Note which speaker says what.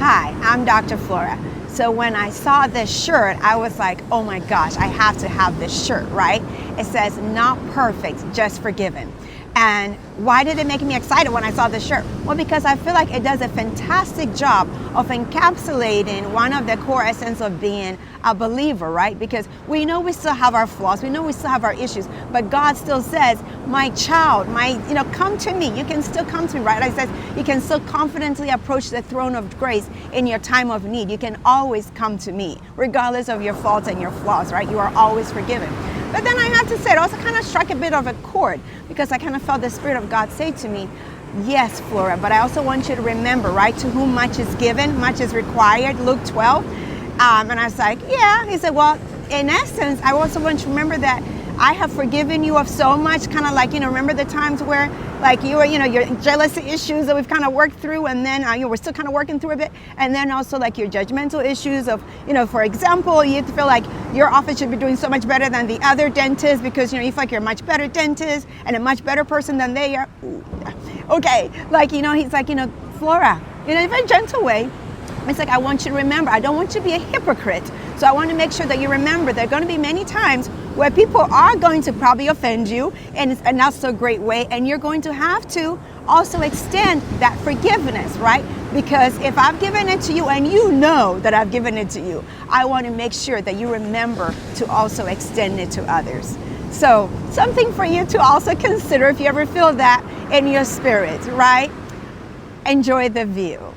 Speaker 1: Hi, I'm Dr. Flora. So when I saw this shirt, I was like, oh my gosh, I have to have this shirt, right? It says, not perfect, just forgiven. And why did it make me excited when I saw this shirt? Well, because I feel like it does a fantastic job of encapsulating one of the core essence of being a believer, right? Because we know we still have our flaws, we know we still have our issues, but God still says, my child, come to me. You can still come to me, right? It says you can still confidently approach the throne of grace in your time of need. You can always come to me, regardless of your faults and your flaws, right? You are always forgiven. But then I have to say, it also kind of struck a bit of a chord, because I kind of felt the Spirit of God say to me, yes, Flora, but I also want you to remember, right? To whom much is given, much is required, Luke 12. And I was like, yeah. He said, well, in essence, I also want you to remember that I have forgiven you of so much, kind of like, remember the times where like you were, your jealousy issues that we've kind of worked through, and then we're still kind of working through a bit. And then also like your judgmental issues of, for example, you feel like your office should be doing so much better than the other dentist because, you feel like you're a much better dentist and a much better person than they are. Ooh, yeah. Okay. Like, he's like, Flora, in a very gentle way. It's like, I want you to remember, I don't want you to be a hypocrite. So I want to make sure that you remember there are going to be many times where people are going to probably offend you in a not so great way. And you're going to have to also extend that forgiveness, right? Because if I've given it to you and you know that I've given it to you, I want to make sure that you remember to also extend it to others. So something for you to also consider if you ever feel that in your spirit, right? Enjoy the view.